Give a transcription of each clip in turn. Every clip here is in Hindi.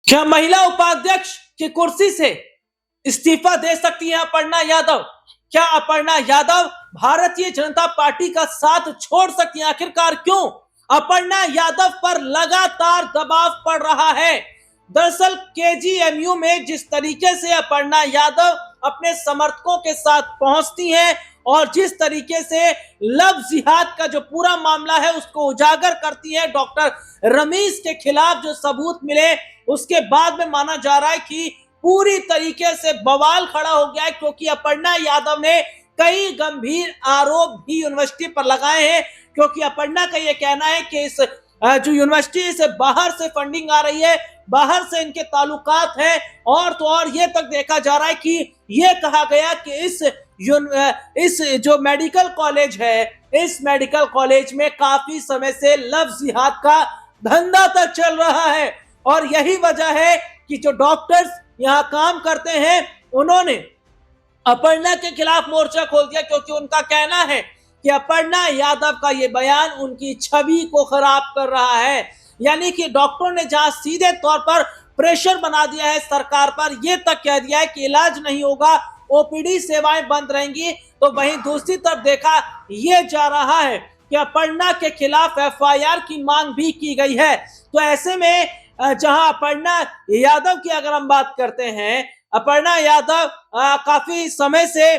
क्या महिला उपाध्यक्ष की कुर्सी से इस्तीफा दे सकती है अपर्णा यादव? क्या अपर्णा यादव भारतीय जनता पार्टी का साथ छोड़ सकती हैं? आखिरकार क्यों अपर्णा यादव पर लगातार दबाव पड़ रहा है? दरअसल केजीएमयू में जिस तरीके से अपर्णा यादव अपने समर्थकों के साथ पहुंचती हैं और जिस तरीके से लव जिहाद का जो पूरा मामला है उसको उजागर करती है, डॉक्टर रमीज के खिलाफ जो सबूत मिले उसके बाद में माना जा रहा है कि पूरी तरीके से बवाल खड़ा हो गया है, क्योंकि अपर्णा यादव ने कई गंभीर आरोप भी यूनिवर्सिटी पर लगाए हैं। क्योंकि अपर्णा का यह कहना है कि इस जो यूनिवर्सिटी से बाहर से फंडिंग आ रही है, बाहर से इनके ताल्लुकात हैं, और तो और ये तक देखा जा रहा है कि यह कहा गया कि इस जो मेडिकल कॉलेज है, इस मेडिकल कॉलेज में काफी समय से लव जिहाद का धंधा तक चल रहा है। और यही वजह है कि जो डॉक्टर्स यहां काम करते हैं उन्होंने अपर्णा के खिलाफ मोर्चा खोल दिया, क्योंकि उनका कहना है कि अपर्णा यादव का ये बयान उनकी छवि को खराब कर रहा है। यानी कि डॉक्टरों ने जहां सीधे तौर पर प्रेशर बना दिया है सरकार पर, यह तक कह दिया है कि इलाज नहीं होगा, ओपीडी सेवाएं बंद रहेंगी, तो वहीं दूसरी तरफ देखा यह जा रहा है कि अपर्णा के खिलाफ एफआईआर की मांग भी की गई है। तो ऐसे में जहां अपर्णा यादव की अगर हम बात करते हैं, अपर्णा यादव काफी समय से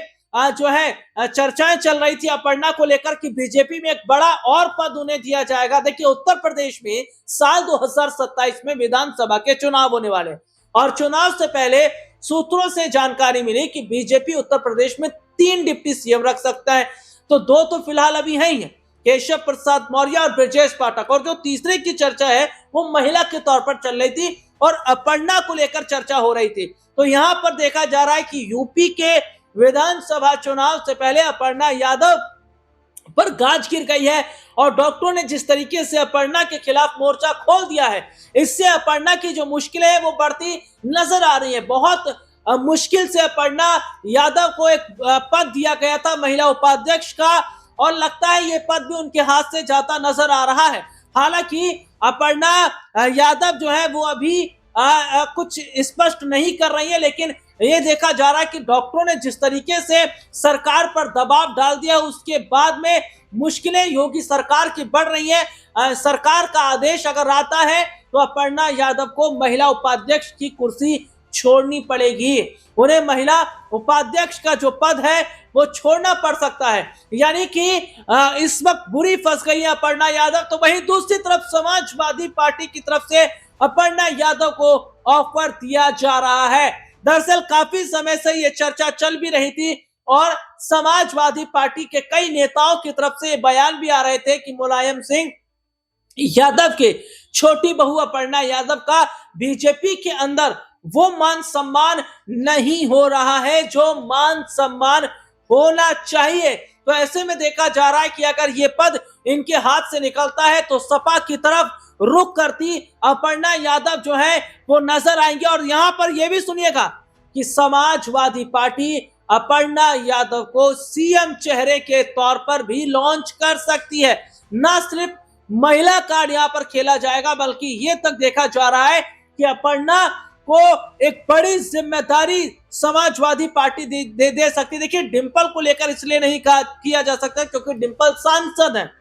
जो है चर्चाएं चल रही थी अपर्णा को लेकर कि बीजेपी में एक बड़ा और पद उन्हें दिया जाएगा। देखिए, उत्तर प्रदेश में साल 2027 में विधानसभा के चुनाव होने वाले, और चुनाव से पहले सूत्रों से जानकारी मिली कि बीजेपी उत्तर प्रदेश में 3 डिप्टी सीएम रख सकता है। तो 2 तो फिलहाल अभी है ही है, केशव प्रसाद मौर्य और ब्रजेश पाठक, और जो तीसरे की चर्चा है वो महिला के तौर पर चल रही थी और अपर्णा को लेकर चर्चा हो रही थी। तो यहां पर देखा जा रहा है कि यूपी के विधानसभा चुनाव से पहले अपर्णा यादव पर गाज गिर गई है, और डॉक्टरों ने जिस तरीके से अपर्णा के खिलाफ मोर्चा खोल दिया है, इससे अपर्णा की जो मुश्किलें हैं वो बढ़ती नजर आ रही है। बहुत मुश्किल से अपर्णा यादव को एक पद दिया गया था महिला उपाध्यक्ष का, और लगता है ये पद भी उनके हाथ से जाता नजर आ रहा है। हालांकि अपर्णा यादव जो है वो अभी कुछ स्पष्ट नहीं कर रही है, लेकिन ये देखा जा रहा है कि डॉक्टरों ने जिस तरीके से सरकार पर दबाव डाल दिया उसके बाद में मुश्किलें योगी सरकार की बढ़ रही है। सरकार का आदेश अगर आता है तो अपर्णा यादव को महिला उपाध्यक्ष की कुर्सी छोड़नी पड़ेगी, उन्हें महिला उपाध्यक्ष का जो पद है वो छोड़ना पड़ सकता है। यानी कि इस वक्त बुरी फंस गई है अपर्णा यादव। तो वहीं दूसरी तरफ समाजवादी पार्टी की तरफ से अपर्णा यादव को ऑफर दिया जा रहा है। दरअसल काफी समय से ये चर्चा चल भी रही थी, और समाजवादी पार्टी के कई नेताओं की तरफ से बयान भी आ रहे थे कि मुलायम सिंह यादव के छोटी बहू अपर्णा यादव का बीजेपी के अंदर वो मान सम्मान नहीं हो रहा है जो मान सम्मान होना चाहिए। तो ऐसे में देखा जा रहा है कि अगर ये पद इनके हाथ से निकलता है तो सपा की तरफ रुख करती अपर्णा यादव जो है वो नजर आएंगे। और यहां पर यह भी सुनिएगा कि समाजवादी पार्टी अपर्णा यादव को सीएम चेहरे के तौर पर भी लॉन्च कर सकती है। न सिर्फ महिला कार्ड यहां पर खेला जाएगा, बल्कि यह तक देखा जा रहा है कि अपर्णा को एक बड़ी जिम्मेदारी समाजवादी पार्टी दे सकती है। देखिए, डिंपल को लेकर इसलिए नहीं किया जा सकता क्योंकि डिंपल सांसद है,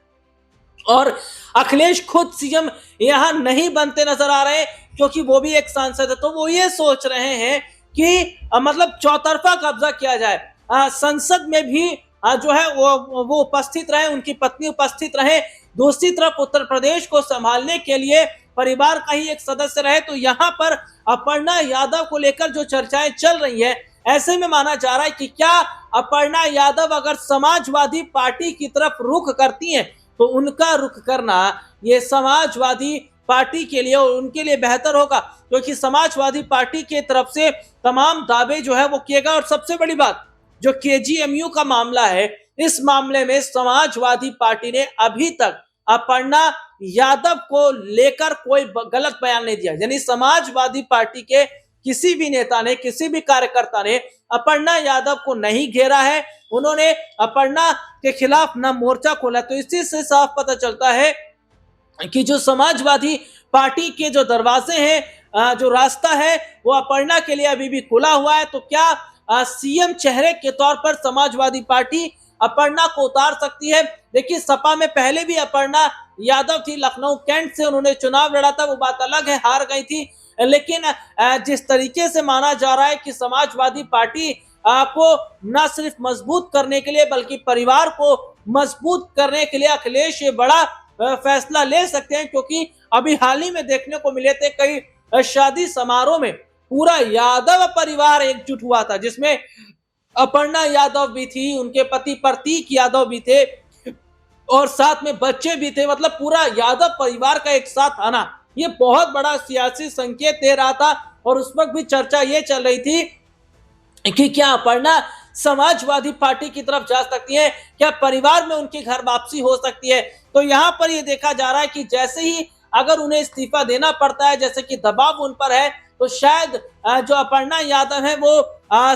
और अखिलेश खुद सीएम यहां नहीं बनते नजर आ रहे क्योंकि वो भी एक सांसद है। तो वो ये सोच रहे हैं कि मतलब चौतरफा कब्जा किया जाए, संसद में भी जो है वो उपस्थित रहे, उनकी पत्नी उपस्थित रहे, दूसरी तरफ उत्तर प्रदेश को संभालने के लिए परिवार का ही एक सदस्य रहे। तो यहाँ पर अपर्णा यादव को लेकर जो चर्चाएं चल रही है, ऐसे में माना जा रहा है कि क्या अपर्णा यादव अगर समाजवादी पार्टी की तरफ रुख करती हैं तो उनका रुख करना ये समाजवादी पार्टी के लिए और उनके लिए बेहतर होगा, क्योंकि समाजवादी पार्टी के तरफ से तमाम दावे जो है वो किएगा। और सबसे बड़ी बात, जो केजीएमयू का मामला है, इस मामले में समाजवादी पार्टी ने अभी तक अपर्णा यादव को लेकर कोई गलत बयान नहीं दिया। यानी समाजवादी पार्टी के किसी भी नेता ने, किसी भी कार्यकर्ता ने अपर्णा यादव को नहीं घेरा है, उन्होंने अपर्णा के खिलाफ ना मोर्चा खोला। तो इसी से साफ पता चलता है कि जो समाजवादी पार्टी के जो दरवाजे हैं जो रास्ता है वो अपर्णा के लिए अभी भी खुला हुआ है। तो क्या सीएम चेहरे के तौर पर समाजवादी पार्टी अपर्णा को उतार सकती है? देखिए, सपा में पहले भी अपर्णा यादव थी, लखनऊ कैंट से उन्होंने चुनाव लड़ा था, वो बात अलग है, हार गई थी। लेकिन जिस तरीके से माना जा रहा है कि समाजवादी पार्टी को न सिर्फ मजबूत करने के लिए बल्कि परिवार को मजबूत करने के लिए अखिलेश ये बड़ा फैसला ले सकते हैं, क्योंकि अभी हाल ही में देखने को मिले थे कई शादी समारोह में पूरा यादव परिवार एकजुट हुआ था, जिसमें अपर्णा यादव भी थी, उनके पति प्रतीक यादव भी थे और साथ में बच्चे भी थे। मतलब पूरा यादव परिवार का एक साथ आना ये बहुत बड़ा सियासी संकेत दे रहा था। और उस वक्त भी चर्चा ये चल रही थी कि क्या अपर्णा समाजवादी पार्टी की तरफ जा सकती है, क्या परिवार में उनकी घर वापसी हो सकती है। तो यहां पर ये देखा जा रहा है कि जैसे ही अगर उन्हें इस्तीफा देना पड़ता है, जैसे कि दबाव उन पर है, तो शायद जो अपर्णा यादव है वो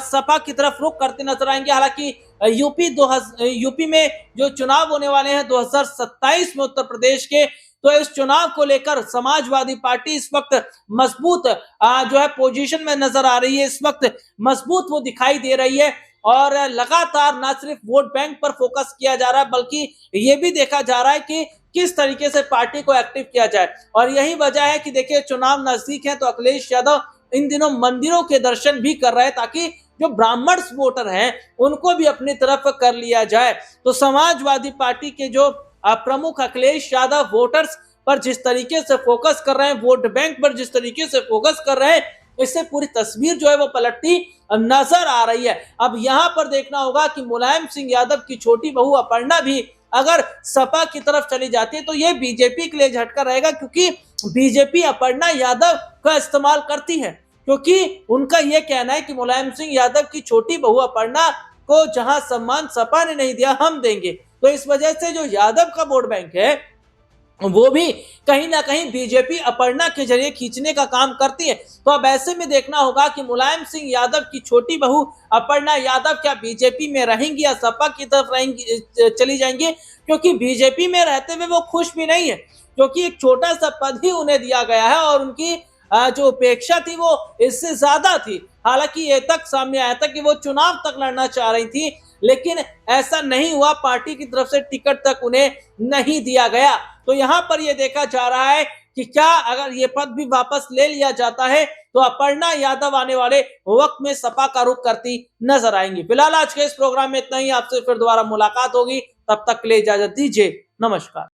सपा की तरफ रुख करते नजर आएंगे। हालांकि यूपी में जो चुनाव होने वाले हैं 2027 में उत्तर प्रदेश के, तो इस चुनाव को लेकर समाजवादी पार्टी इस वक्त मजबूत जो है पोजीशन में नजर आ रही है, इस वक्त मजबूत वो दिखाई दे रही है। और लगातार ना सिर्फ वोट बैंक पर फोकस किया जा रहा है बल्कि ये भी देखा जा रहा है कि किस तरीके से पार्टी को एक्टिव किया जाए। और यही वजह है कि देखिए, चुनाव नजदीक है तो अखिलेश यादव इन दिनों मंदिरों के दर्शन भी कर रहे हैं, ताकि जो ब्राह्मण वोटर हैं उनको भी अपनी तरफ कर लिया जाए। तो समाजवादी पार्टी के जो प्रमुख अखिलेश यादव वोटर्स पर जिस तरीके से फोकस कर रहे हैं, वोट बैंक पर जिस तरीके से फोकस कर रहे हैं, इससे पूरी तस्वीर जो है वो पलटती नजर आ रही है। अब यहां पर देखना होगा कि मुलायम सिंह यादव की छोटी बहू अपर्णा भी अगर सपा की तरफ चली जाती है तो ये बीजेपी के लिए झटका रहेगा, क्योंकि बीजेपी अपर्णा यादव का इस्तेमाल करती है, क्योंकि उनका यह कहना है कि मुलायम सिंह यादव की छोटी बहू अपर्णा को जहां सम्मान सपा ने नहीं दिया, हम देंगे। तो इस वजह से जो यादव का वोट बैंक है वो भी कहीं ना कहीं बीजेपी अपर्णा के जरिए खींचने का काम करती है। तो अब ऐसे में देखना होगा कि मुलायम सिंह यादव की छोटी बहू अपर्णा यादव क्या बीजेपी में रहेंगी या सपा की तरफ रहेंगी, चली जाएंगी, क्योंकि बीजेपी में रहते हुए वो खुश भी नहीं है, क्योंकि एक छोटा सा पद ही उन्हें दिया गया है और उनकी जो अपेक्षा थी वो इससे ज्यादा थी। हालांकि ये तक सामने आया था कि वो चुनाव तक लड़ना चाह रही थी, लेकिन ऐसा नहीं हुआ, पार्टी की तरफ से टिकट तक उन्हें नहीं दिया गया। तो यहां पर यह देखा जा रहा है कि क्या अगर ये पद भी वापस ले लिया जाता है तो अपर्णा यादव आने वाले वक्त में सपा का रुख करती नजर आएंगी। फिलहाल आज के इस प्रोग्राम में इतना ही, आपसे फिर दोबारा मुलाकात होगी, तब तक के लिए इजाजत दीजिए, नमस्कार।